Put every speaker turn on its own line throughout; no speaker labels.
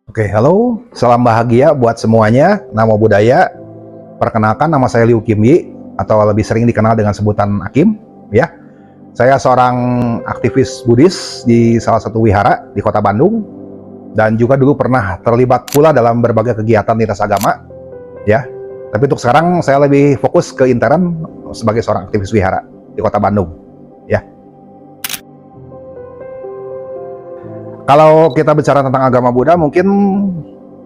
Oke, halo, salam bahagia buat semuanya. Namo Buddhaya. Perkenalkan, nama saya Liu Kim Yi, atau lebih sering dikenal dengan sebutan Akim. Ya, saya seorang aktivis Buddhis di salah satu wihara di Kota Bandung, dan juga dulu pernah terlibat pula dalam berbagai kegiatan lintas agama. Ya, tapi untuk sekarang saya lebih fokus ke intern sebagai seorang aktivis wihara di Kota Bandung. Ya. Kalau kita bicara tentang agama Buddha, mungkin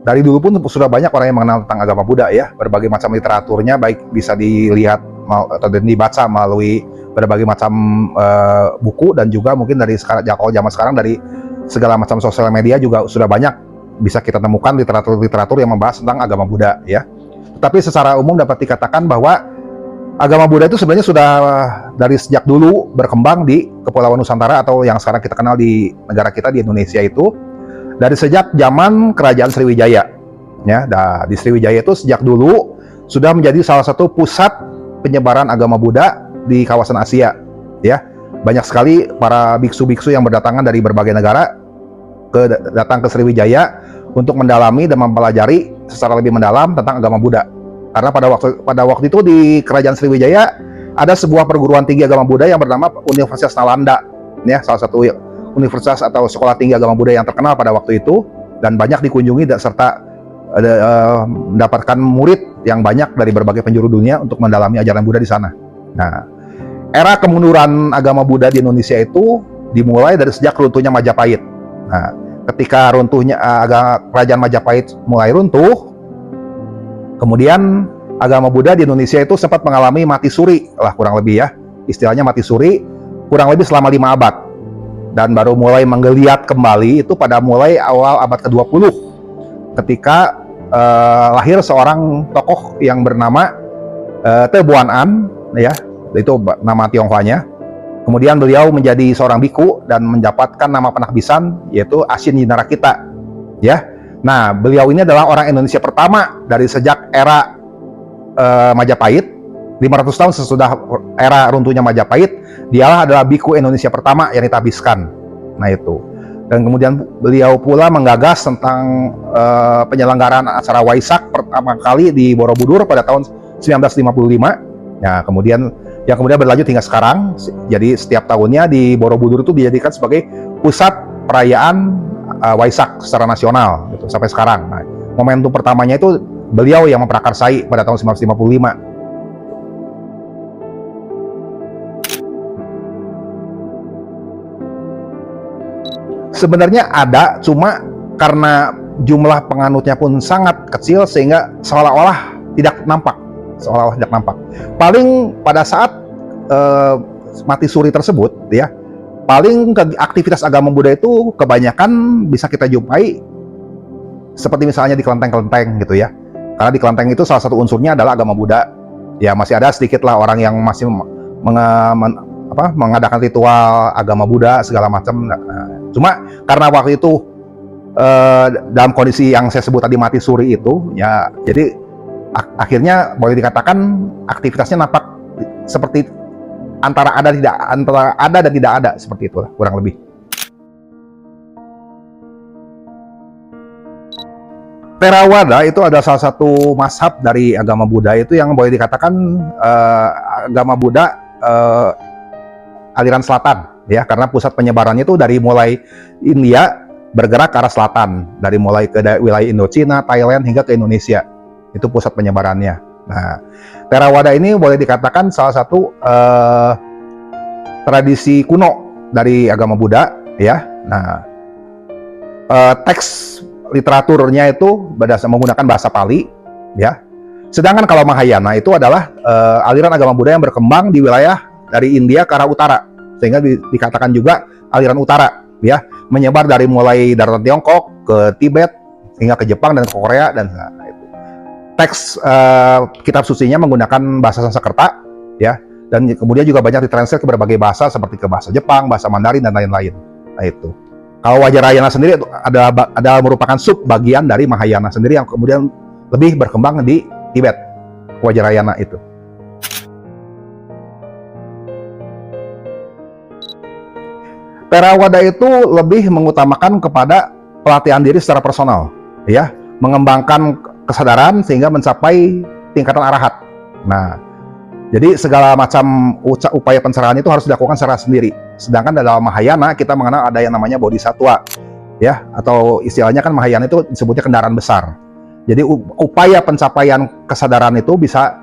dari dulu pun sudah banyak orang yang mengenal tentang agama Buddha ya. Berbagai macam literaturnya baik bisa dilihat atau dibaca melalui berbagai macam buku, dan juga mungkin dari sekarang, kalau zaman sekarang dari segala macam sosial media juga sudah banyak bisa kita temukan literatur-literatur yang membahas tentang agama Buddha ya. Tapi secara umum dapat dikatakan bahwa agama Buddha itu sebenarnya sudah dari sejak dulu berkembang di Kepulauan Nusantara, atau yang sekarang kita kenal di negara kita di Indonesia, itu dari sejak zaman Kerajaan Sriwijaya. Ya, di Sriwijaya itu sejak dulu sudah menjadi salah satu pusat penyebaran agama Buddha di kawasan Asia. Ya, banyak sekali para biksu-biksu yang berdatangan dari berbagai negara datang ke Sriwijaya untuk mendalami dan mempelajari secara lebih mendalam tentang agama Buddha. Karena pada waktu itu di Kerajaan Sriwijaya ada sebuah perguruan tinggi agama Buddha yang bernama Universitas Nalanda, ya, salah satu universitas atau sekolah tinggi agama Buddha yang terkenal pada waktu itu, dan banyak dikunjungi serta mendapatkan murid yang banyak dari berbagai penjuru dunia untuk mendalami ajaran Buddha di sana. Nah, era kemunduran agama Buddha di Indonesia itu dimulai dari sejak runtuhnya Majapahit. Nah, ketika runtuhnya kerajaan Majapahit mulai runtuh, kemudian agama Buddha di Indonesia itu sempat mengalami mati suri lah, kurang lebih ya. Istilahnya mati suri kurang lebih selama 5 abad. Dan baru mulai menggeliat kembali itu pada mulai awal abad ke-20 ketika lahir seorang tokoh yang bernama Te Buan An, ya, itu nama Tionghoanya. Kemudian beliau menjadi seorang biku dan mendapatkan nama penahbisan yaitu Asin Yinarakita, ya. Nah, beliau ini adalah orang Indonesia pertama dari sejak era Majapahit. 500 tahun sesudah era runtuhnya Majapahit, dialah adalah biku Indonesia pertama yang ditahbiskan. Nah, itu. Dan kemudian beliau pula menggagas tentang penyelenggaraan acara Waisak pertama kali di Borobudur pada tahun 1955. Nah, kemudian berlanjut hingga sekarang. Jadi setiap tahunnya di Borobudur itu dijadikan sebagai pusat perayaan Waisak secara nasional gitu, sampai sekarang. Nah, momentum pertamanya itu beliau yang memprakarsai pada tahun 1955. Sebenarnya ada, cuma karena jumlah penganutnya pun sangat kecil sehingga seolah-olah tidak nampak. Paling pada saat mati suri tersebut, ya, paling aktivitas agama Buddha itu kebanyakan bisa kita jumpai seperti misalnya di kelenteng-kelenteng gitu ya. Karena di kelenteng itu salah satu unsurnya adalah agama Buddha. Ya, masih ada sedikit lah orang yang masih mengadakan ritual agama Buddha segala macam. Nah, cuma karena waktu itu dalam kondisi yang saya sebut tadi mati suri itu, ya, jadi akhirnya boleh dikatakan aktivitasnya nampak seperti antara ada dan tidak ada, seperti itulah kurang lebih. Theravada itu adalah salah satu mazhab dari agama Buddha itu yang boleh dikatakan agama Buddha aliran selatan, ya, karena pusat penyebarannya itu dari mulai India bergerak ke arah selatan, dari mulai ke wilayah Indochina, Thailand hingga ke Indonesia. Itu pusat penyebarannya. Nah, Theravada ini boleh dikatakan salah satu tradisi kuno dari agama Buddha, ya. Nah, teks literaturnya itu menggunakan bahasa Pali, ya. Sedangkan kalau Mahayana itu adalah aliran agama Buddha yang berkembang di wilayah dari India ke arah utara, sehingga dikatakan juga aliran utara, ya, menyebar dari mulai daratan Tiongkok ke Tibet hingga ke Jepang dan ke Korea, dan itu. Teks kitab sucinya menggunakan bahasa Sanskerta, ya, dan kemudian juga banyak ditranslate ke berbagai bahasa seperti ke bahasa Jepang, bahasa Mandarin dan lain-lain. Nah, itu. Kalau Vajrayana sendiri ada merupakan sub bagian dari Mahayana sendiri yang kemudian lebih berkembang di Tibet. Vajrayana itu. Theravada itu lebih mengutamakan kepada pelatihan diri secara personal, ya, mengembangkan kesadaran sehingga mencapai tingkatan arahat. Nah, jadi segala macam upaya pencerahan itu harus dilakukan secara sendiri. Sedangkan dalam Mahayana kita mengenal ada yang namanya bodhisattva, ya, atau istilahnya kan Mahayana itu disebutnya kendaraan besar. Jadi upaya pencapaian kesadaran itu bisa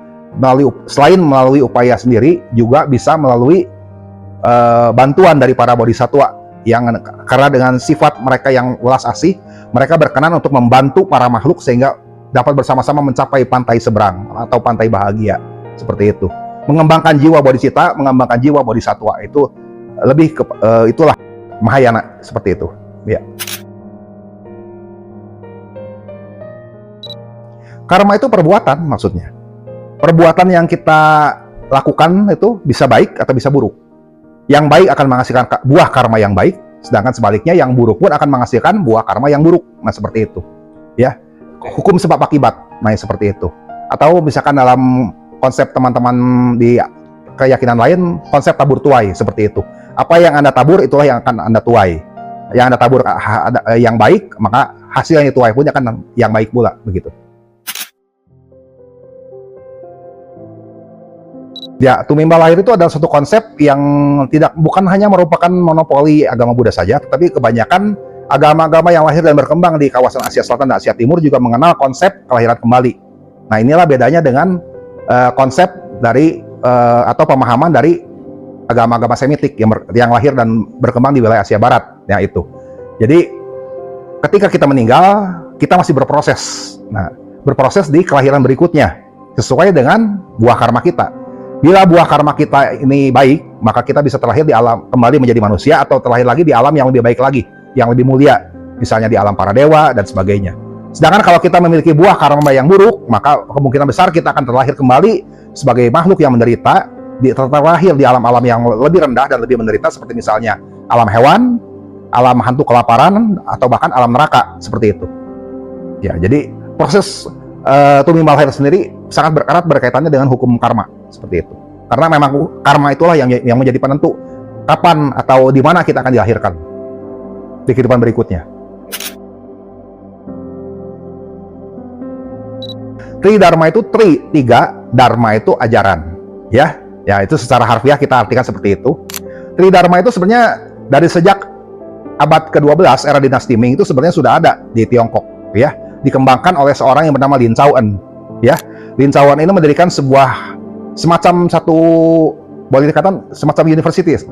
selain melalui upaya sendiri, juga bisa melalui bantuan dari para bodhisattva yang karena dengan sifat mereka yang welas asih, mereka berkenan untuk membantu para makhluk sehingga dapat bersama-sama mencapai pantai seberang atau pantai bahagia, seperti itu. Mengembangkan jiwa bodhicitta, mengembangkan jiwa bodhisattva itu lebih ke itulah Mahayana, seperti itu, ya. Karma itu perbuatan, maksudnya. Perbuatan yang kita lakukan itu bisa baik atau bisa buruk. Yang baik akan menghasilkan buah karma yang baik, sedangkan sebaliknya yang buruk pun akan menghasilkan buah karma yang buruk. Nah, seperti itu, ya. Hukum sebab akibat, nah seperti itu. Atau misalkan dalam konsep teman-teman di keyakinan lain, konsep tabur tuai, seperti itu. Apa yang Anda tabur, itulah yang akan Anda tuai. Yang Anda tabur yang baik, maka hasil yang dituai pun akan yang baik pula, begitu. Ya, tumimba lahir itu adalah satu konsep yang bukan hanya merupakan monopoli agama Buddha saja, tetapi kebanyakan agama-agama yang lahir dan berkembang di kawasan Asia Selatan dan Asia Timur juga mengenal konsep kelahiran kembali. Nah, inilah bedanya dengan konsep dari atau pemahaman dari agama-agama Semitik yang lahir dan berkembang di wilayah Asia Barat. Ya, itu. Jadi, ketika kita meninggal, kita masih berproses. Nah, berproses di kelahiran berikutnya sesuai dengan buah karma kita. Bila buah karma kita ini baik, maka kita bisa terlahir di alam, kembali menjadi manusia, atau terlahir lagi di alam yang lebih baik lagi, yang lebih mulia, misalnya di alam para dewa dan sebagainya. Sedangkan kalau kita memiliki buah karma yang buruk, maka kemungkinan besar kita akan terlahir kembali sebagai makhluk yang menderita, terlahir di alam-alam yang lebih rendah dan lebih menderita, seperti misalnya alam hewan, alam hantu kelaparan, atau bahkan alam neraka, seperti itu. Ya, jadi proses tumimba lahir sendiri sangat erat berkaitannya dengan hukum karma, seperti itu. Karena memang karma itulah yang menjadi penentu kapan atau di mana kita akan dilahirkan di kehidupan berikutnya. Tridharma itu tiga, dharma itu ajaran, ya. Ya, itu secara harfiah kita artikan seperti itu. Tridharma itu sebenarnya dari sejak abad ke-12 era dinasti Ming itu sebenarnya sudah ada di Tiongkok, ya. Dikembangkan oleh seorang yang bernama Lin Chaoen, ya. Lin Chaoen ini mendirikan sebuah semacam satu, boleh dikatakan semacam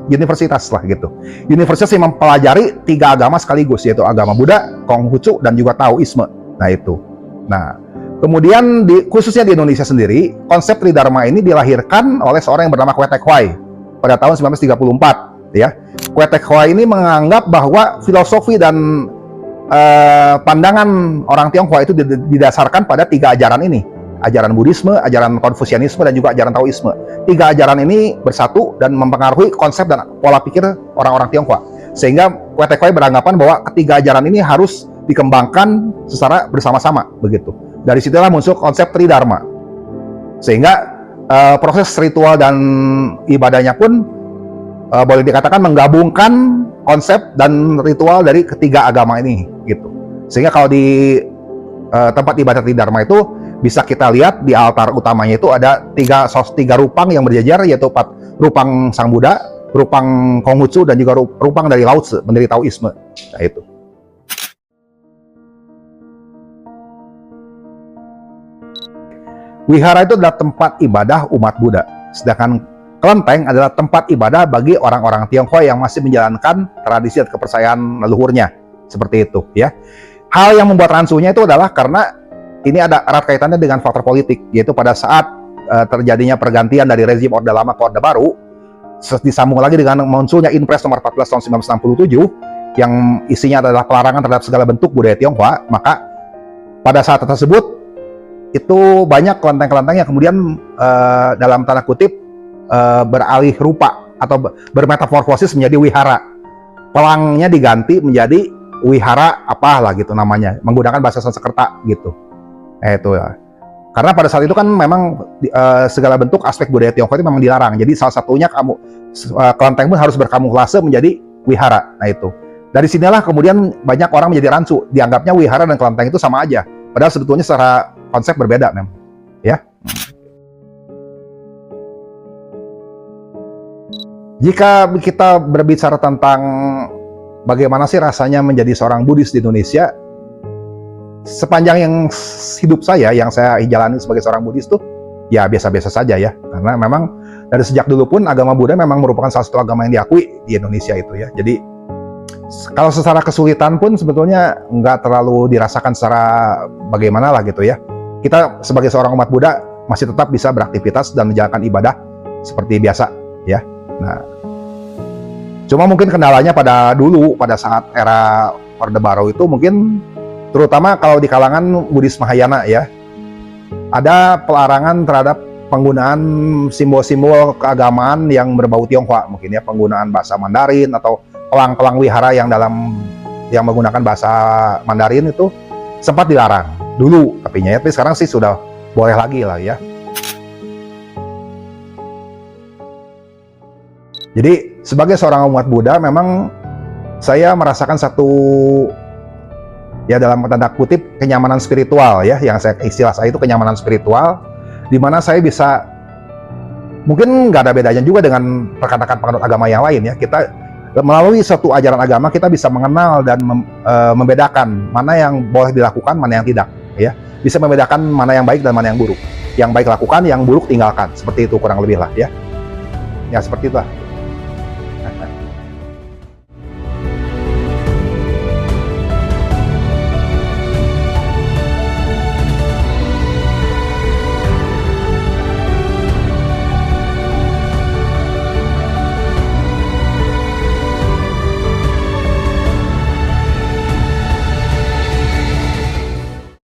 universitas lah gitu. Universitas yang mempelajari tiga agama sekaligus, yaitu agama Buddha, Konghucu, dan juga Taoisme. Nah, itu. Nah, kemudian khususnya di Indonesia sendiri, konsep Tridharma ini dilahirkan oleh seorang yang bernama Kwe Tek Hwai pada tahun 1934, ya. Kwe Tek Hwai ini menganggap bahwa filosofi dan pandangan orang Tionghoa itu didasarkan pada tiga ajaran ini. Ajaran Buddhisme, ajaran Konfusianisme, dan juga ajaran Taoisme. Tiga ajaran ini bersatu dan mempengaruhi konsep dan pola pikir orang-orang Tionghoa. Sehingga Kwe Tek Hwai beranggapan bahwa ketiga ajaran ini harus dikembangkan secara bersama-sama, begitu. Dari situlah muncul konsep Tridharma. Sehingga proses ritual dan ibadahnya pun boleh dikatakan menggabungkan konsep dan ritual dari ketiga agama ini, gitu. Sehingga kalau di tempat ibadah Tridharma itu bisa kita lihat di altar utamanya itu ada tiga rupang yang berjajar, yaitu rupang Sang Buddha, rupang Konghucu, dan juga rupang dari Lao Tzu, pendiri Taoisme. Nah, itu. Wihara itu adalah tempat ibadah umat Buddha, sedangkan kelenteng adalah tempat ibadah bagi orang-orang Tionghoa yang masih menjalankan tradisi dan kepercayaan leluhurnya, seperti itu, ya. Hal yang membuat rancunya itu adalah karena ini ada erat kaitannya dengan faktor politik, yaitu pada saat terjadinya pergantian dari rezim Orde Lama ke Orde Baru, disambung lagi dengan munculnya Inpres nomor 14 tahun 1967 yang isinya adalah pelarangan terhadap segala bentuk budaya Tionghoa. Maka pada saat tersebut itu banyak kelenteng-kelenteng yang kemudian dalam tanda kutip beralih rupa atau bermetamorfosis menjadi wihara. Pelangnya diganti menjadi wihara apalah gitu namanya, menggunakan bahasa Sanskerta gitu. Itu ya. Karena pada saat itu kan memang segala bentuk aspek budaya Tionghoa itu memang dilarang. Jadi salah satunya kelenteng pun harus berkamuflase menjadi wihara. Nah, itu. Dari sinilah kemudian banyak orang menjadi rancu, dianggapnya wihara dan kelenteng itu sama aja, padahal sebetulnya secara konsep berbeda, ya. Jika kita berbicara tentang bagaimana sih rasanya menjadi seorang Buddhis di Indonesia, sepanjang yang hidup saya, yang saya jalani sebagai seorang Buddhis tuh, ya biasa-biasa saja ya, karena memang dari sejak dulu pun agama Buddha memang merupakan salah satu agama yang diakui di Indonesia itu ya. Jadi kalau secara kesulitan pun sebetulnya nggak terlalu dirasakan secara bagaimana lah gitu ya. Kita sebagai seorang umat Buddha masih tetap bisa beraktivitas dan menjalankan ibadah seperti biasa ya. Nah, cuma mungkin kendalanya pada saat era Orde Baru itu mungkin terutama kalau di kalangan Buddhis Mahayana ya, ada pelarangan terhadap penggunaan simbol-simbol keagamaan yang berbau Tionghoa, mungkin ya, penggunaan bahasa Mandarin atau pelang-pelang wihara yang menggunakan bahasa Mandarin itu sempat dilarang dulu tapi sekarang sih sudah boleh lagi lah ya. Jadi sebagai seorang umat Buddha memang saya merasakan satu, ya dalam tanda kutip, kenyamanan spiritual ya, yang istilah saya itu kenyamanan spiritual, di mana saya bisa, mungkin nggak ada bedanya juga dengan rekan-rekan penganut agama yang lain ya, kita melalui suatu ajaran agama kita bisa mengenal dan membedakan mana yang boleh dilakukan, mana yang tidak ya, bisa membedakan mana yang baik dan mana yang buruk, yang baik lakukan, yang buruk tinggalkan, seperti itu kurang lebih lah ya, seperti itu lah.